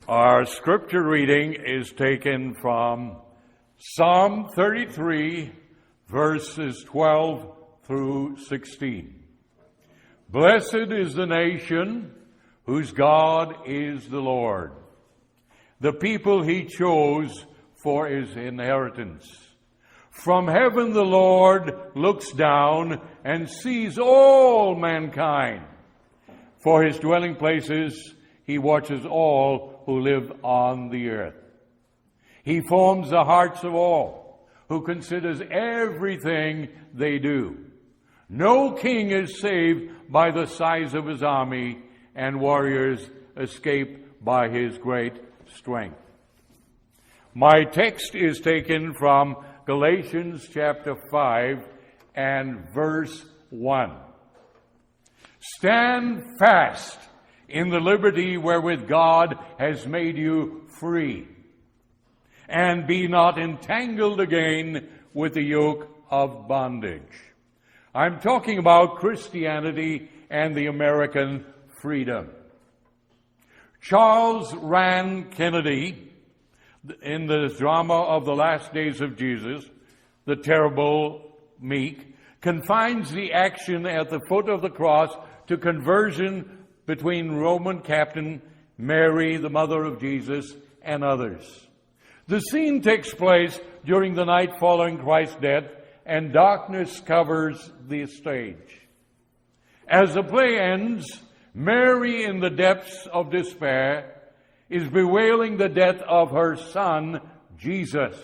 Our scripture reading is taken from Psalm 33, verses 12 through 16. Blessed is the nation whose God is the Lord, the people he chose for his inheritance. From heaven the Lord looks down and sees all mankind. For his dwelling places he watches all who live on the earth. He forms the hearts of all, who considers everything they do. No king is saved by the size of his army, and warriors escape by his great strength. My text is taken from Galatians chapter 5 and verse 1. Stand fast in the liberty wherewith God has made you free, and be not entangled again with the yoke of bondage. I'm talking about Christianity and the American freedom. Charles Rand Kennedy, in the drama of the last days of Jesus, The Terrible Meek, confines the action at the foot of the cross to conversion between Roman captain Mary, the mother of Jesus, and others. The scene takes place during the night following Christ's death, and darkness covers the stage. As the play ends, Mary, in the depths of despair, is bewailing the death of her son, Jesus.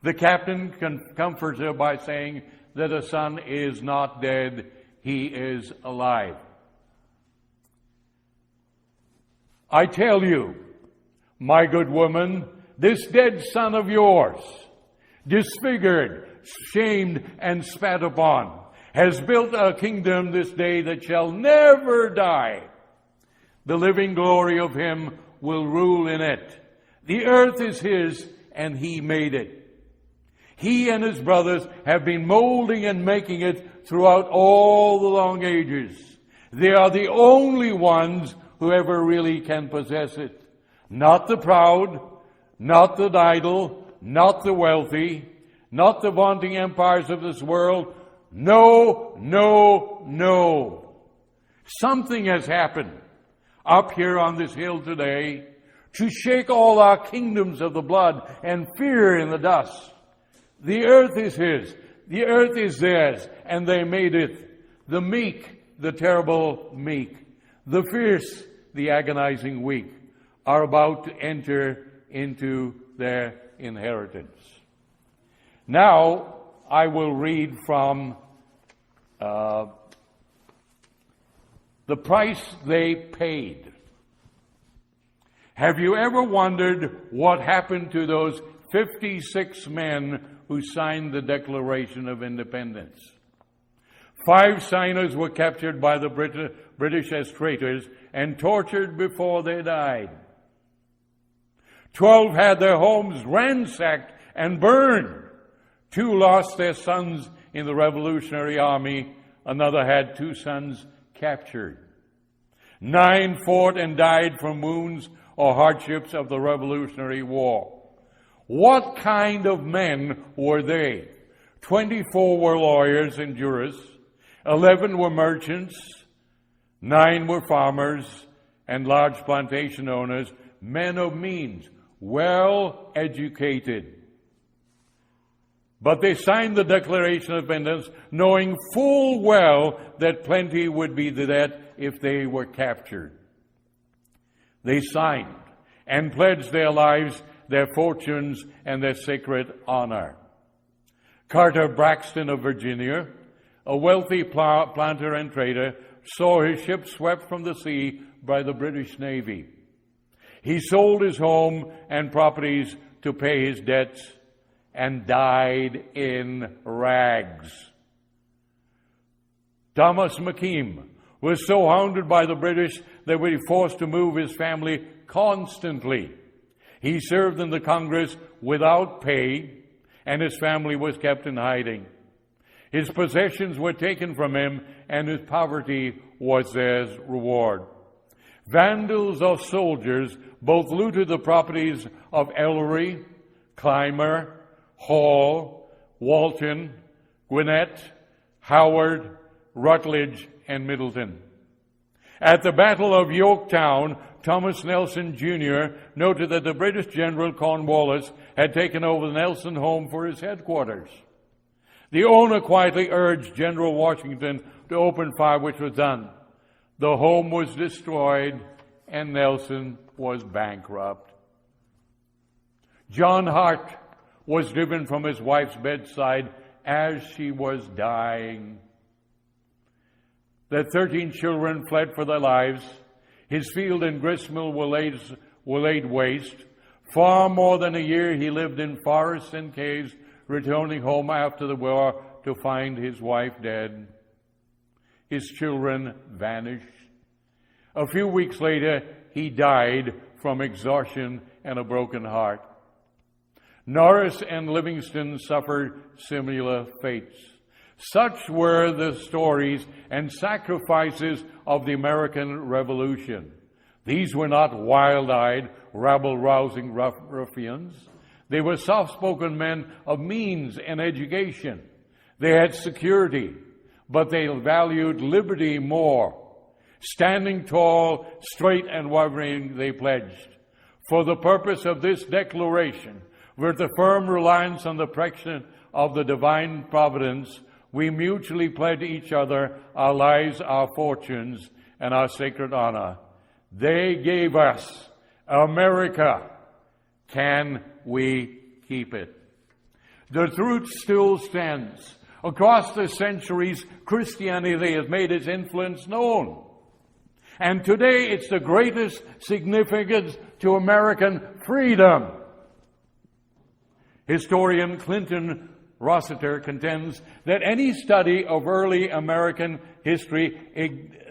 The captain comforts her by saying that her son is not dead, he is alive. I tell you, my good woman, this dead son of yours, disfigured, shamed, and spat upon, has built a kingdom this day that shall never die. The living glory of him will rule in it. The earth is his, and he made it. He and his brothers have been molding and making it throughout all the long ages. They are the only ones who ever really can possess it. Not the proud, not the idle, not the wealthy, not the vaunting empires of this world. No, no, no. Something has happened up here on this hill today to shake all our kingdoms of the blood and fear in the dust. The earth is his. The earth is theirs, and they made it. The meek, the terrible meek, the fierce, the agonizing weak, are about to enter into their inheritance. Now, I will read from the price they paid. Have you ever wondered what happened to those 56 men who signed the Declaration of Independence? 5 signers were captured by the British as traitors and tortured before they died. 12 had their homes ransacked and burned. 2 lost their sons in the Revolutionary Army. Another had 2 sons captured. 9 fought and died from wounds or hardships of the Revolutionary War. What kind of men were they? 24 were lawyers and jurists. 11 were merchants. 9 were farmers and large plantation owners, men of means, well educated. But they signed the Declaration of Independence knowing full well that plenty would be the debt if they were captured. They signed and pledged their lives, their fortunes, and their sacred honor. Carter Braxton of Virginia, a wealthy planter and trader, saw his ship swept from the sea by the British Navy. He sold his home and properties to pay his debts and died in rags. Thomas McKean was so hounded by the British that he was forced to move his family constantly. He served in the Congress without pay, and his family was kept in hiding. His possessions were taken from him, and his poverty was their reward. Vandals or soldiers both looted the properties of Ellery, Clymer, Hall, Walton, Gwinnett, Howard, Rutledge, and Middleton. At the Battle of Yorktown, Thomas Nelson Jr. noted that the British General Cornwallis had taken over the Nelson home for his headquarters. The owner quietly urged General Washington to open fire, which was done. The home was destroyed, and Nelson was bankrupt. John Hart was driven from his wife's bedside as she was dying. The 13 children fled for their lives. His field in Gristmill were laid waste. Far more than a year he lived in forests and caves, returning home after the war to find his wife dead. His children vanished. A few weeks later, he died from exhaustion and a broken heart. Norris and Livingston suffered similar fates. Such were the stories and sacrifices of the American Revolution. These were not wild-eyed, rabble-rousing ruffians. They were soft-spoken men of means and education. They had security, but they valued liberty more. Standing tall, straight, and wavering, they pledged, for the purpose of this declaration, with the firm reliance on the protection of the divine providence, we mutually pledge each other our lives, our fortunes, and our sacred honor. They gave us America. Can we keep it? The truth still stands. Across the centuries, Christianity has made its influence known. And today it's the greatest significance to American freedom. Historian Clinton Rossiter contends that any study of early American history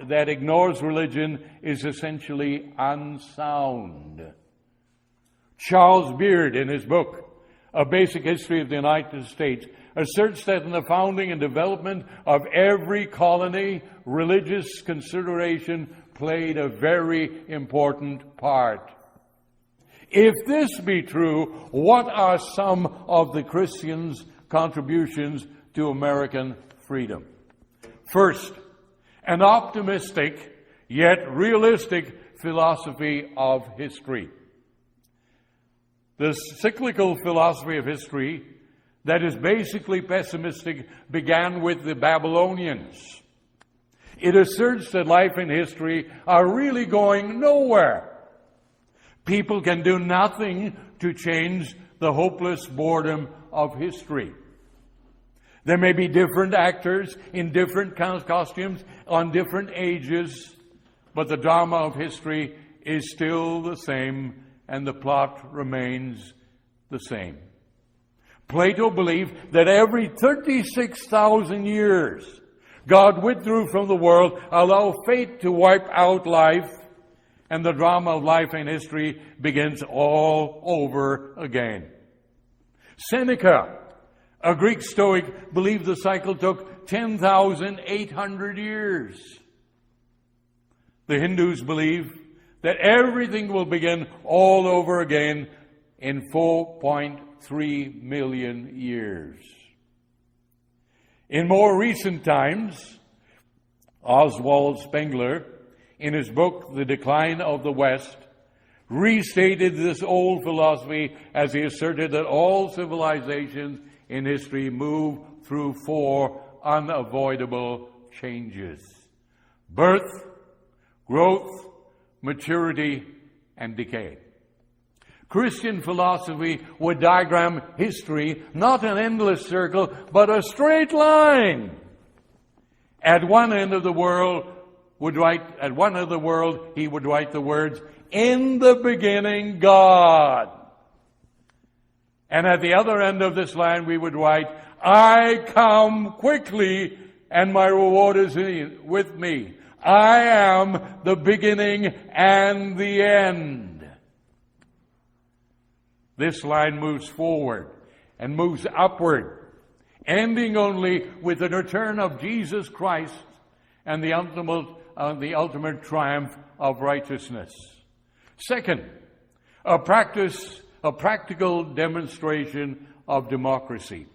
that ignores religion is essentially unsound. Charles Beard, in his book, A Basic History of the United States, asserts that in the founding and development of every colony, religious consideration played a very important part. If this be true, what are some of the Christians' contributions to American freedom? First, an optimistic yet realistic philosophy of history. The cyclical philosophy of history that is basically pessimistic began with the Babylonians. It asserts that life and history are really going nowhere. People can do nothing to change the hopeless boredom of history. There may be different actors in different costumes on different ages, but the drama of history is still the same and the plot remains the same. Plato believed that every 36,000 years, God withdrew from the world, allowed fate to wipe out life, and the drama of life and history begins all over again. Seneca, a Greek Stoic, believed the cycle took 10,800 years. The Hindus believe that everything will begin all over again in 4.3 million years. In more recent times, Oswald Spengler, in his book, The Decline of the West, restated this old philosophy as he asserted that all civilizations in history move through four unavoidable changes: birth, growth, maturity, and decay. Christian philosophy would diagram history not an endless circle, but a straight line. At one end of the world, he would write the words, "In the beginning, God." And at the other end of this line, we would write, "I come quickly, and my reward is with me. I am the beginning and the end." This line moves forward and moves upward, ending only with the return of Jesus Christ and the the ultimate triumph of righteousness. Second, a practical demonstration of democracy.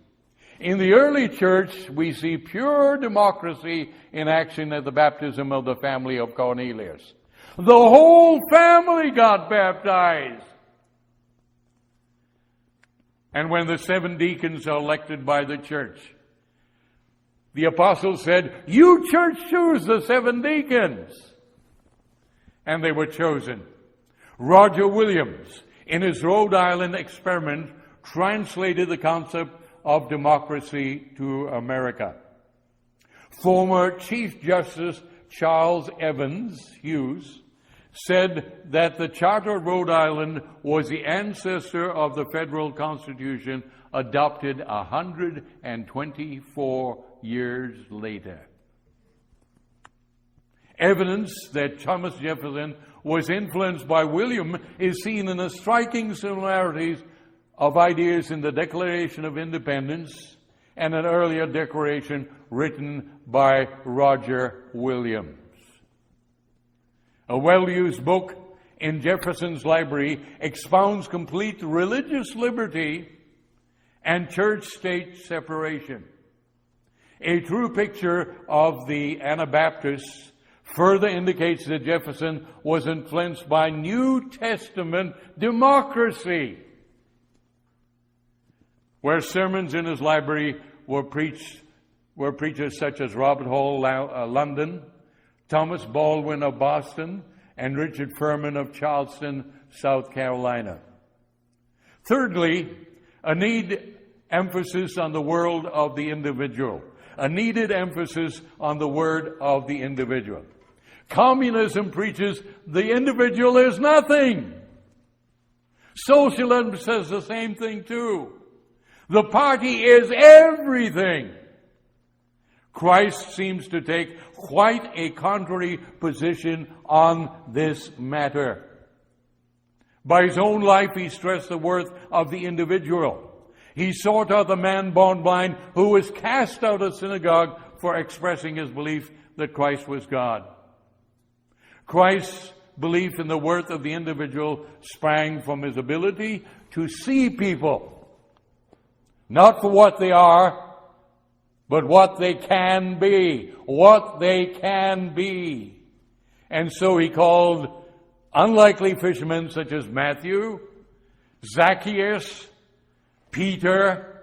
In the early church, we see pure democracy in action at the baptism of the family of Cornelius. The whole family got baptized. And when the 7 deacons are elected by the church, the apostles said, "You church choose the 7 deacons." And they were chosen. Roger Williams, in his Rhode Island experiment, translated the concept of democracy to America. Former Chief Justice Charles Evans Hughes said that the Charter of Rhode Island was the ancestor of the federal Constitution adopted 124 years later. Evidence that Thomas Jefferson was influenced by William is seen in the striking similarities of ideas in the Declaration of Independence and an earlier declaration written by Roger Williams. A well-used book in Jefferson's library expounds complete religious liberty and church-state separation. A true picture of the Anabaptists further indicates that Jefferson was influenced by New Testament democracy, where sermons in his library were preachers such as Robert Hall, London, Thomas Baldwin of Boston, and Richard Furman of Charleston, South Carolina. Thirdly, a needed emphasis on the world of the individual. A needed emphasis on the word of the individual. Communism preaches the individual is nothing. Socialism says the same thing too. The party is everything. Christ seems to take quite a contrary position on this matter. By his own life, he stressed the worth of the individual. He sought out the man born blind who was cast out of synagogue for expressing his belief that Christ was God. Christ's belief in the worth of the individual sprang from his ability to see people, not for what they are, but what they can be. What they can be. And so he called unlikely fishermen such as Matthew, Zacchaeus, Peter,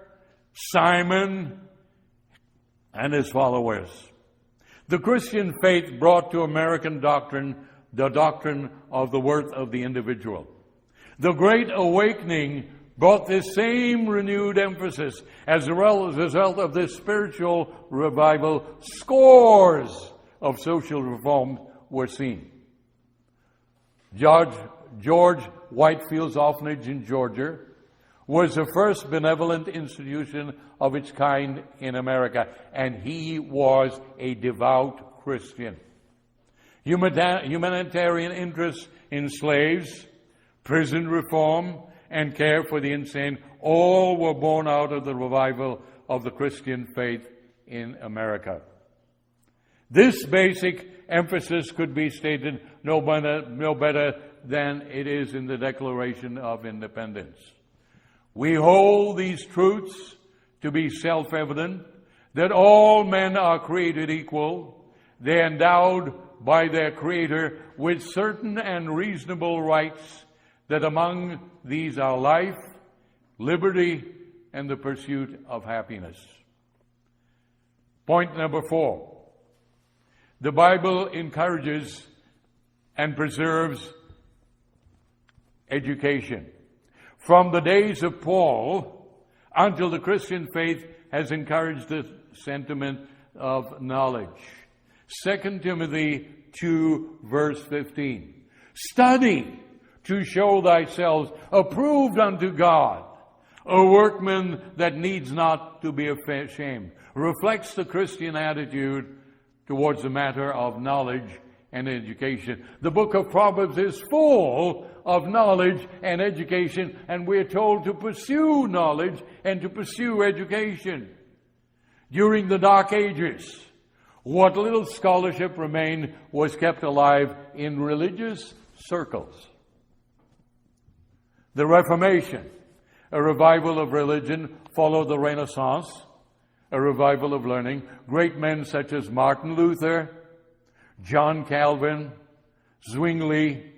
Simon, and his followers. The Christian faith brought to American doctrine the doctrine of the worth of the individual. The Great Awakening brought this same renewed emphasis. As a result of this spiritual revival, scores of social reforms were seen. George Whitefield's Orphanage in Georgia was the first benevolent institution of its kind in America, and he was a devout Christian. Humanitarian interests in slaves, prison reform, and care for the insane all were born out of the revival of the Christian faith in America. This basic emphasis could be stated no better than it is in the Declaration of Independence. We hold these truths to be self-evident, that all men are created equal, they are endowed by their Creator with certain and reasonable rights, that among these are life, liberty, and the pursuit of happiness. Point number 4. The Bible encourages and preserves education. From the days of Paul until the Christian faith has encouraged the sentiment of knowledge. 2 Timothy 2, verse 15. Study to show thyself approved unto God, a workman that needs not to be ashamed. Reflects the Christian attitude towards the matter of knowledge and education. The book of Proverbs is full of knowledge and education, and we're told to pursue knowledge and to pursue education. During the Dark Ages, What little scholarship remained was kept alive in religious circles. The Reformation, a revival of religion, followed the Renaissance, a revival of learning. Great men such as Martin Luther, John Calvin, Zwingli,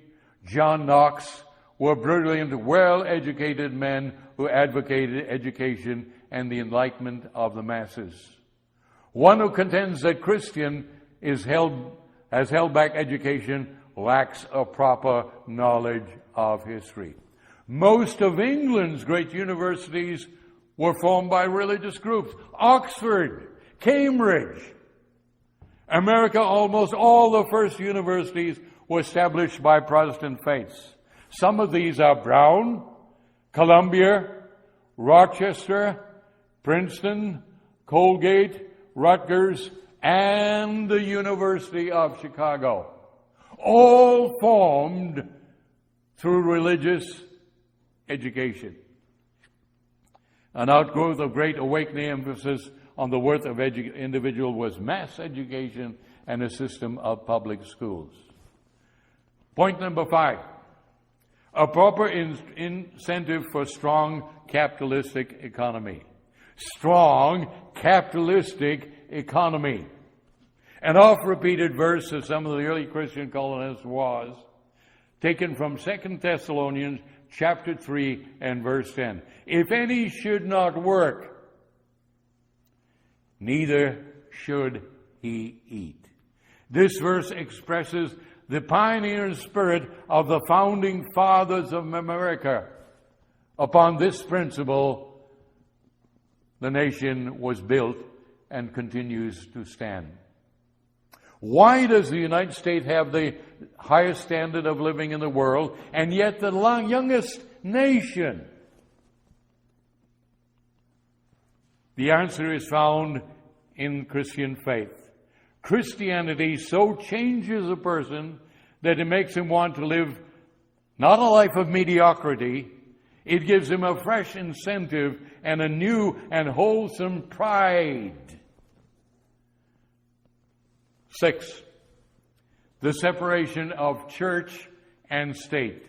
John Knox were brilliant, well-educated men who advocated education and the enlightenment of the masses. One who contends that Christian has held back education lacks a proper knowledge of history. Most of England's great universities were formed by religious groups. Oxford, Cambridge. America, almost all the first universities were established by Protestant faiths. Some of these are Brown, Columbia, Rochester, Princeton, Colgate, Rutgers, and the University of Chicago. All formed through religious education. An outgrowth of Great Awakening emphasis on the worth of individual was mass education and a system of public schools. Point number 5. A proper incentive for strong capitalistic economy. Strong capitalistic economy. An oft-repeated verse of some of the early Christian colonists was taken from 2 Thessalonians chapter 3 and verse 10. If any should not work, neither should he eat. This verse expresses the pioneering spirit of the founding fathers of America. Upon this principle, the nation was built and continues to stand. Why does the United States have the highest standard of living in the world and yet the youngest nation? The answer is found in Christian faith. Christianity so changes a person that it makes him want to live not a life of mediocrity. It gives him a fresh incentive and a new and wholesome pride. 6, the separation of church and state.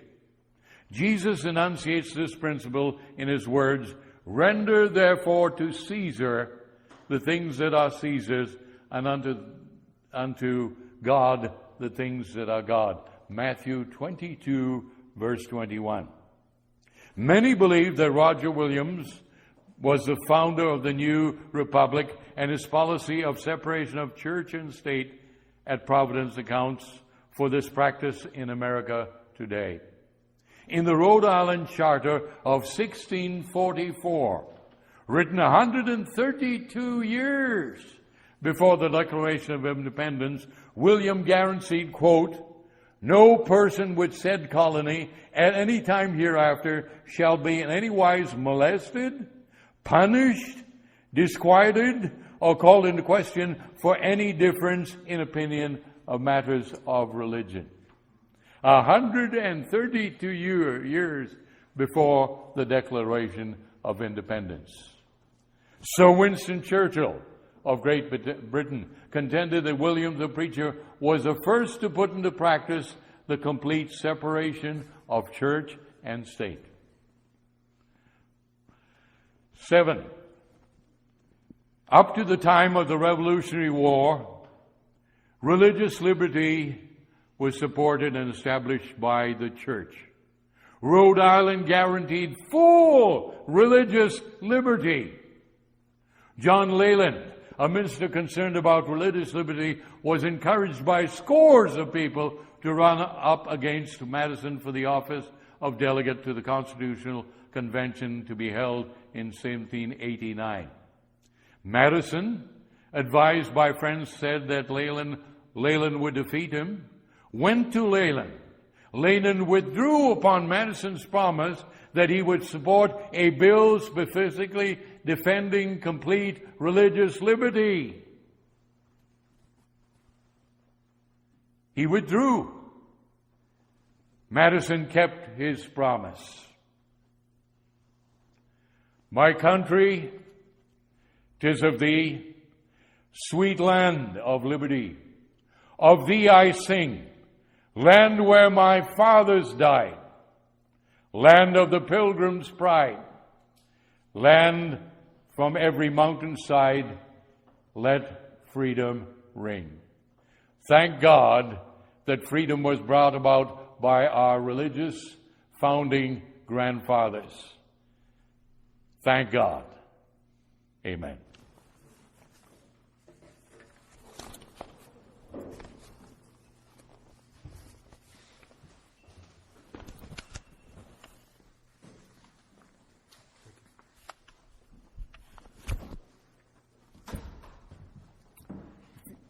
Jesus enunciates this principle in his words, "Render therefore to Caesar the things that are Caesar's, and unto God the things that are God." Matthew 22, verse 21. Many believe that Roger Williams was the founder of the new republic, and his policy of separation of church and state at Providence accounts for this practice in America today. In the Rhode Island Charter of 1644, written 132 years before the Declaration of Independence, William guaranteed, quote, "No person with said colony at any time hereafter shall be in any wise molested, punished, disquieted, or called into question for any difference in opinion of matters of religion." 132 years before the Declaration of Independence. Sir Winston Churchill of Great Britain contended that William the Preacher was the first to put into practice the complete separation of church and state. 7. Up to the time of the Revolutionary War, religious liberty was supported and established by the church. Rhode Island guaranteed full religious liberty. John Leland, a minister concerned about religious liberty, was encouraged by scores of people to run up against Madison for the office of delegate to the Constitutional Convention to be held in 1789. Madison, advised by friends, said that Leland would defeat him, went to Leland. Leland withdrew upon Madison's promise that he would support a bill specifically defending complete religious liberty. He withdrew. Madison kept his promise. "My country, 'tis of thee, Sweet land of liberty, of thee I sing, land where my fathers died, land of the pilgrim's pride, land from every mountainside, let freedom ring. Thank God that freedom was brought about by our religious founding grandfathers. Thank God. Amen.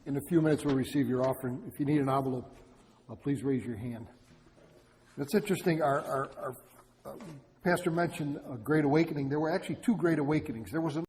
In a few minutes, we'll receive your offering. If you need an envelope, please raise your hand. It's interesting. Our pastor mentioned a great awakening. There were actually two great awakenings. There was an